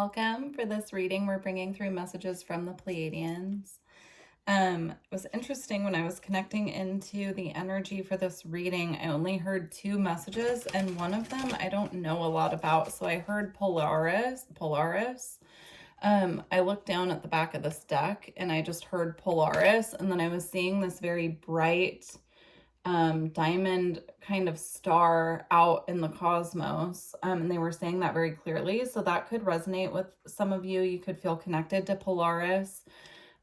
welcome. For this reading, we're bringing through messages from the Pleiadians. It was interesting when I was connecting into the energy for this reading, I only heard two messages, and one of them I don't know a lot about. So I heard Polaris. I looked down at the back of this deck and I just heard Polaris, and then I was seeing this very bright diamond kind of star out in the cosmos, and they were saying that very clearly, so that could resonate with some of you. You could feel connected to Polaris.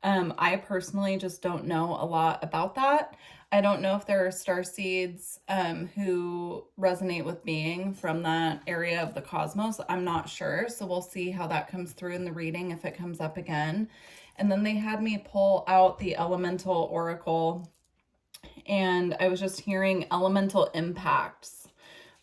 I personally just don't know a lot about that. I don't know if there are starseeds who resonate with being from that area of the cosmos. I'm not sure, so we'll see how that comes through in the reading if it comes up again. And then they had me pull out the elemental oracle, and I was just hearing elemental impacts.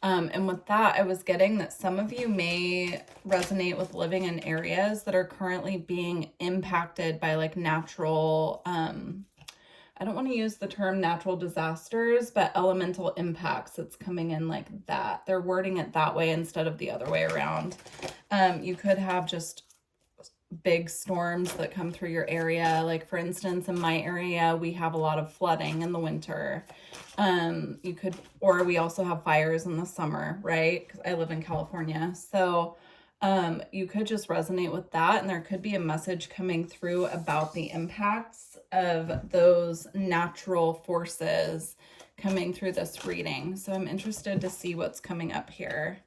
And with that, I was getting that some of you may resonate with living in areas that are currently being impacted by like natural, I don't want to use the term natural disasters, but elemental impacts. It's coming in like that. They're wording it that way instead of the other way around. You could have just big storms that come through your area. Like for instance, in my area, we have a lot of flooding in the winter. Or we also have fires in the summer, right? Because I live in California. So you could just resonate with that, and there could be a message coming through about the impacts of those natural forces coming through this reading. So I'm interested to see what's coming up here.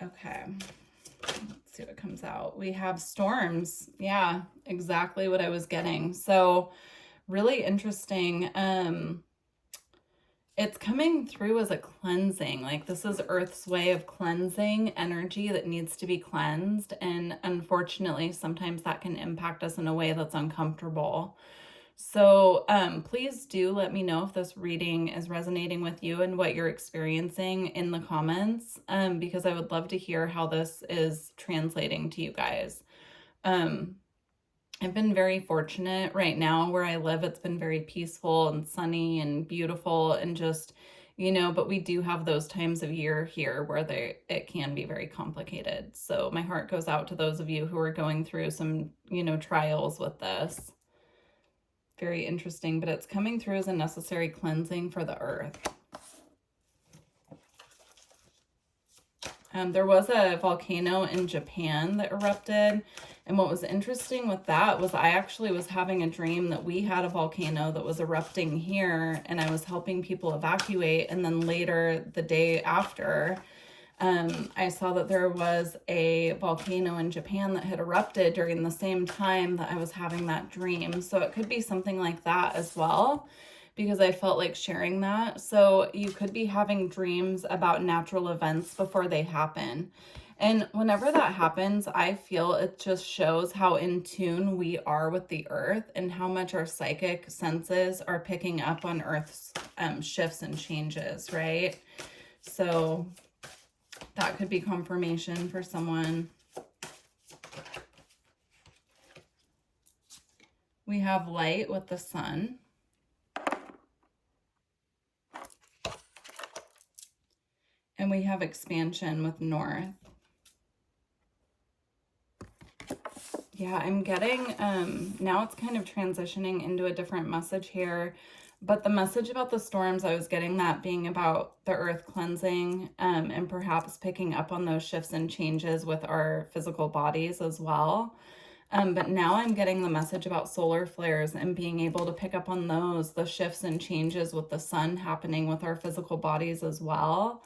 Okay. Let's see what comes out. We have storms. Yeah, exactly what I was getting. So really interesting. It's coming through as a cleansing. Like this is Earth's way of cleansing energy that needs to be cleansed. And unfortunately, sometimes that can impact us in a way that's uncomfortable. So please do let me know if this reading is resonating with you and what you're experiencing in the comments, because I would love to hear how this is translating to you guys. I've been very fortunate right now where I live. It's been very peaceful and sunny and beautiful and just, but we do have those times of year here where it can be very complicated. So my heart goes out to those of you who are going through some, trials with this. Very interesting, but it's coming through as a necessary cleansing for the earth. There was a volcano in Japan that erupted, and what was interesting with that was I actually was having a dream that we had a volcano that was erupting here, and I was helping people evacuate, and then later, the day after, I saw that there was a volcano in Japan that had erupted during the same time that I was having that dream. So it could be something like that as well, because I felt like sharing that. So you could be having dreams about natural events before they happen. And whenever that happens, I feel it just shows how in tune we are with the earth and how much our psychic senses are picking up on Earth's shifts and changes, right? So that could be confirmation for someone. We have light with the sun. And we have expansion with north. Yeah, I'm getting, now it's kind of transitioning into a different message here. But the message about the storms, I was getting that being about the earth cleansing, and perhaps picking up on those shifts and changes with our physical bodies as well. But now I'm getting the message about solar flares and being able to pick up on those, the shifts and changes with the sun happening with our physical bodies as well.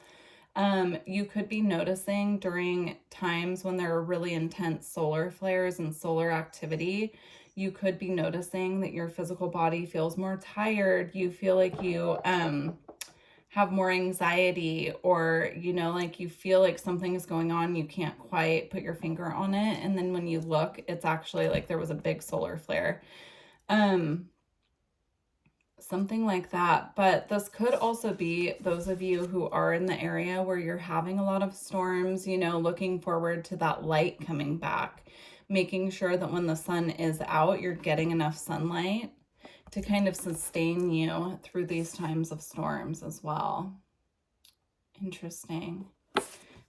You could be noticing during times when there are really intense solar flares and solar activity, you could be noticing that your physical body feels more tired. You feel like you have more anxiety, or, like you feel like something is going on. You can't quite put your finger on it. And then when you look, it's actually like there was a big solar flare. Something like that. But this could also be those of you who are in the area where you're having a lot of storms, looking forward to that light coming back, making sure that when the sun is out, you're getting enough sunlight to kind of sustain you through these times of storms as well. Interesting.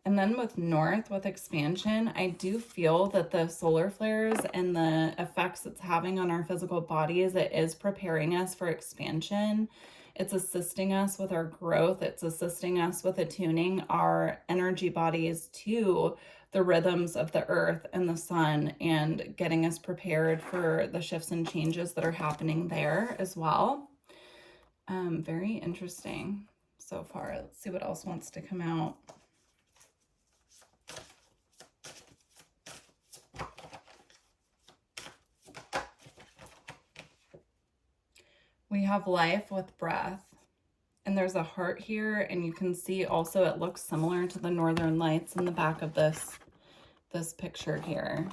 And then with North, with expansion, I do feel that the solar flares and the effects it's having on our physical bodies, it is preparing us for expansion. It's assisting us with our growth. It's assisting us with attuning our energy bodies to the rhythms of the earth and the sun and getting us prepared for the shifts and changes that are happening there as well. Very interesting so far. Let's see what else wants to come out. We have life with breath, and there's a heart here, and you can see also it looks similar to the northern lights in the back of this picture here.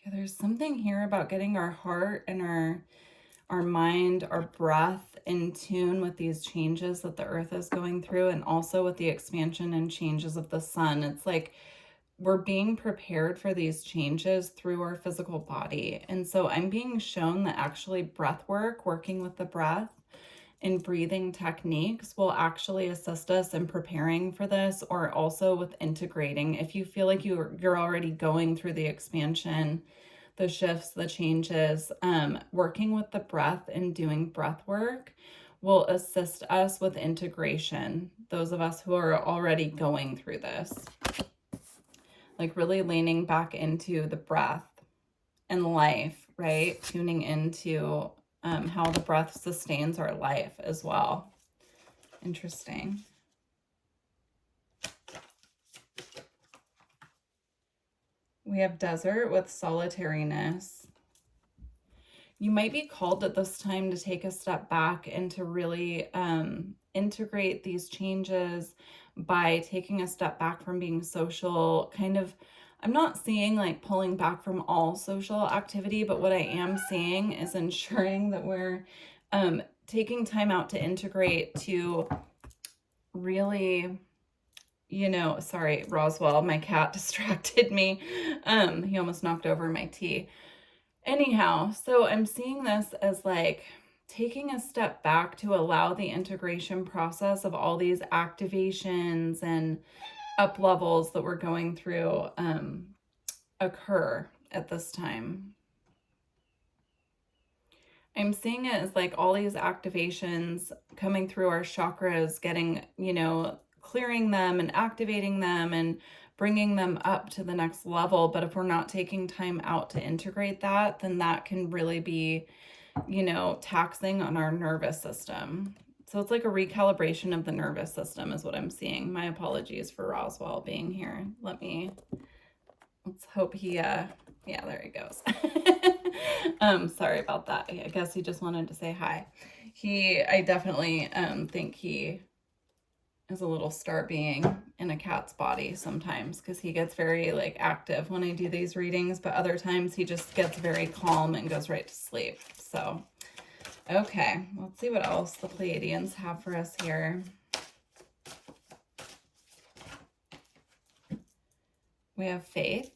Yeah, there's something here about getting our heart and our mind, our breath in tune with these changes that the earth is going through, and also with the expansion and changes of the sun. It's like we're being prepared for these changes through our physical body. And so I'm being shown that actually breath work, working with the breath and breathing techniques, will actually assist us in preparing for this, or also with integrating. If you feel like you're already going through the expansion, the shifts, the changes, working with the breath and doing breath work will assist us with integration. Those of us who are already going through this, like really leaning back into the breath and life, right? Tuning into how the breath sustains our life as well. Interesting. We have desert with solitariness. You might be called at this time to take a step back and to really integrate these changes by taking a step back from being social. Kind of, I'm not seeing like pulling back from all social activity, but what I am seeing is ensuring that we're taking time out to integrate, to really, you know, sorry, Roswell, my cat distracted me. He almost knocked over my tea. Anyhow, so I'm seeing this as like taking a step back to allow the integration process of all these activations and up levels that we're going through occur at this time. I'm seeing it as like all these activations coming through our chakras, getting, you know, clearing them and activating them and bringing them up to the next level. But if we're not taking time out to integrate that, then that can really be, you know, taxing on our nervous system. So it's like a recalibration of the nervous system is what I'm seeing. My apologies for Roswell being here. Let's hope he, yeah, there he goes. Sorry about that. I guess he just wanted to say hi. I definitely think he is a little star being in a cat's body sometimes, because he gets very like active when I do these readings, but other times he just gets very calm and goes right to sleep. So, okay, let's see what else the Pleiadians have for us here. We have faith.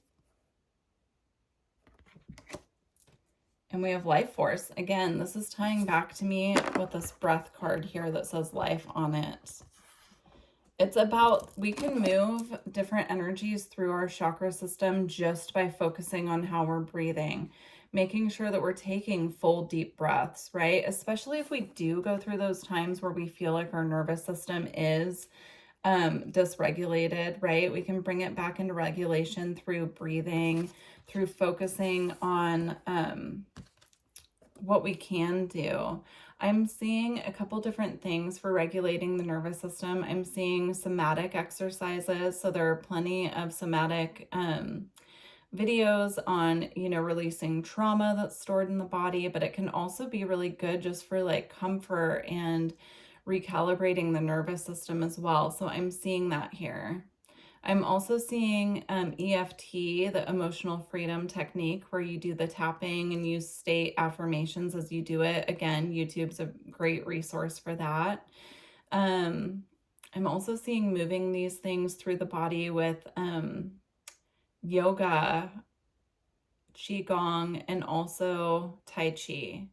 And we have life force. Again, this is tying back to me with this breath card here that says life on it. It's about, we can move different energies through our chakra system just by focusing on how we're breathing, making sure that we're taking full deep breaths, right? Especially if we do go through those times where we feel like our nervous system is dysregulated, right? We can bring it back into regulation through breathing, through focusing on what we can do. I'm seeing a couple different things for regulating the nervous system. I'm seeing somatic exercises. So there are plenty of somatic videos on, you know, releasing trauma that's stored in the body, but it can also be really good just for like comfort and recalibrating the nervous system as well. So I'm seeing that here. I'm also seeing EFT, the emotional freedom technique, where you do the tapping and you state affirmations as you do it. Again, YouTube's a great resource for that. I'm also seeing moving these things through the body with yoga, qigong, and also tai chi.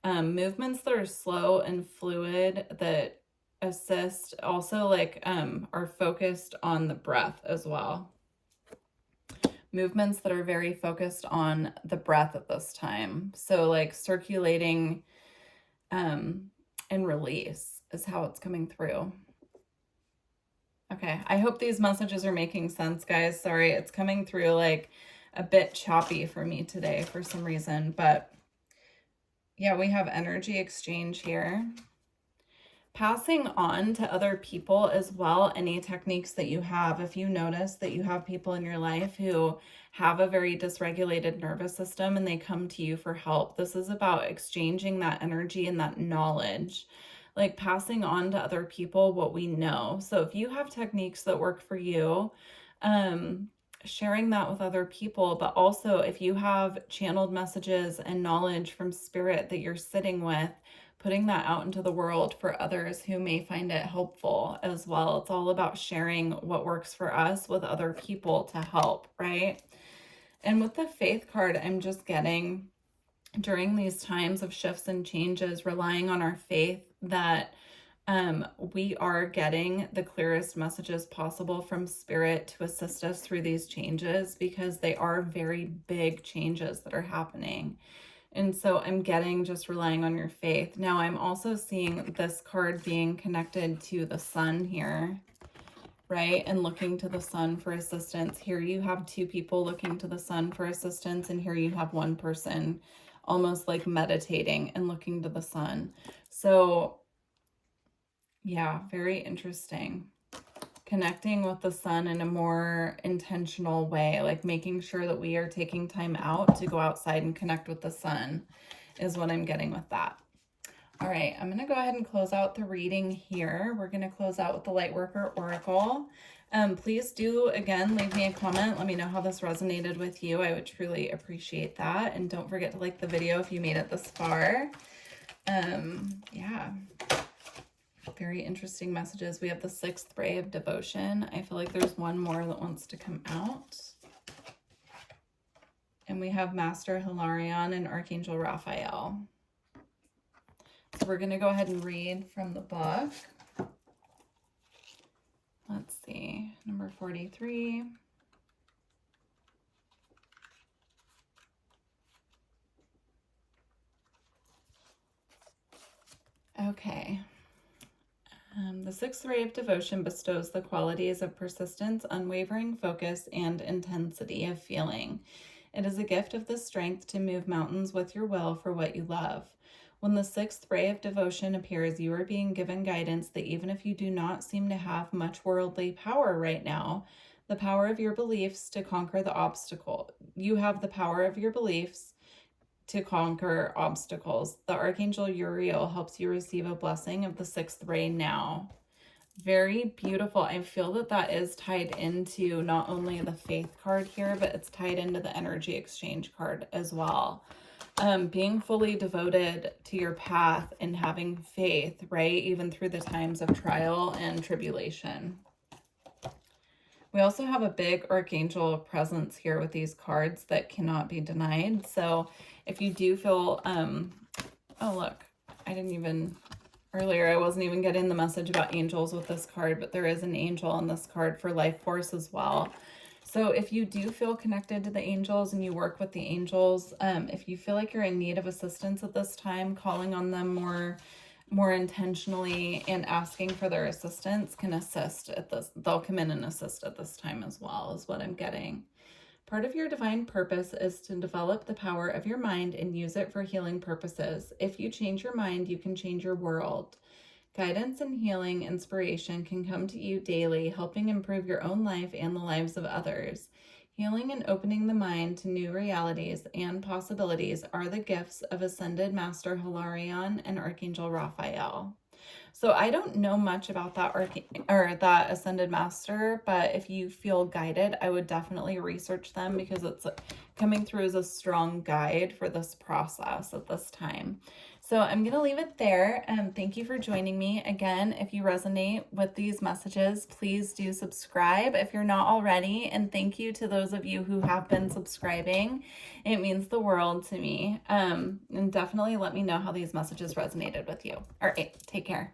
Movements that are slow and fluid, that assist also like are focused on the breath as well. Movements that are very focused on the breath at this time. So like circulating and release is how it's coming through. Okay, I hope these messages are making sense, guys. Sorry, it's coming through like a bit choppy for me today for some reason, but yeah, we have energy exchange here. Passing on to other people as well, any techniques that you have. If you notice that you have people in your life who have a very dysregulated nervous system and they come to you for help, this is about exchanging that energy and that knowledge, like passing on to other people what we know. So if you have techniques that work for you, sharing that with other people, but also if you have channeled messages and knowledge from spirit that you're sitting with, putting that out into the world for others who may find it helpful as well. It's all about sharing what works for us with other people to help, right? And with the faith card, I'm just getting, during these times of shifts and changes, relying on our faith that we are getting the clearest messages possible from spirit to assist us through these changes, because they are very big changes that are happening. And so I'm getting just relying on your faith. Now I'm also seeing this card being connected to the sun here, right? And looking to the sun for assistance. Here you have two people looking to the sun for assistance, and here you have one person almost like meditating and looking to the sun. So yeah, very interesting. Connecting with the sun in a more intentional way, like making sure that we are taking time out to go outside and connect with the sun is what I'm getting with that. All right, I'm going to go ahead and close out the reading here. We're going to close out with the Lightworker Oracle. Please do, again, leave me a comment. Let me know how this resonated with you. I would truly appreciate that. And don't forget to like the video if you made it this far. Yeah. Very interesting messages. We have the 6th ray of devotion. I feel like there's one more that wants to come out. And we have Master Hilarion and Archangel Raphael. So we're going to go ahead and read from the book. Let's see, number 43. Okay. The 6th ray of devotion bestows the qualities of persistence, unwavering focus, and intensity of feeling. It is a gift of the strength to move mountains with your will for what you love. When the 6th ray of devotion appears, you are being given guidance that even if you do not seem to have much worldly power right now, the power of your beliefs to conquer the obstacle. You have the power of your beliefs to conquer obstacles. The Archangel Uriel helps you receive a blessing of the 6th ray now. Very beautiful. I feel that that is tied into not only the faith card here, but it's tied into the energy exchange card as well. Being fully devoted to your path and having faith, right? Even through the times of trial and tribulation. We also have a big archangel presence here with these cards that cannot be denied. So if you do feel, oh look, earlier I wasn't even getting the message about angels with this card, but there is an angel on this card for life force as well. So if you do feel connected to the angels and you work with the angels, if you feel like you're in need of assistance at this time, calling on them more intentionally and asking for their assistance can assist at this. They'll come in and assist at this time as well, is what I'm getting. Part of your divine purpose is to develop the power of your mind and use it for healing purposes. If you change your mind, you can change your world. Guidance and healing inspiration can come to you daily, helping improve your own life and the lives of others. Healing and opening the mind to new realities and possibilities are the gifts of Ascended Master Hilarion and Archangel Raphael. So I don't know much about that Ascended Master, but if you feel guided, I would definitely research them because it's coming through as a strong guide for this process at this time. So I'm going to leave it there. Thank you for joining me. Again, if you resonate with these messages, please do subscribe if you're not already. And thank you to those of you who have been subscribing. It means the world to me. And definitely let me know how these messages resonated with you. All right, take care.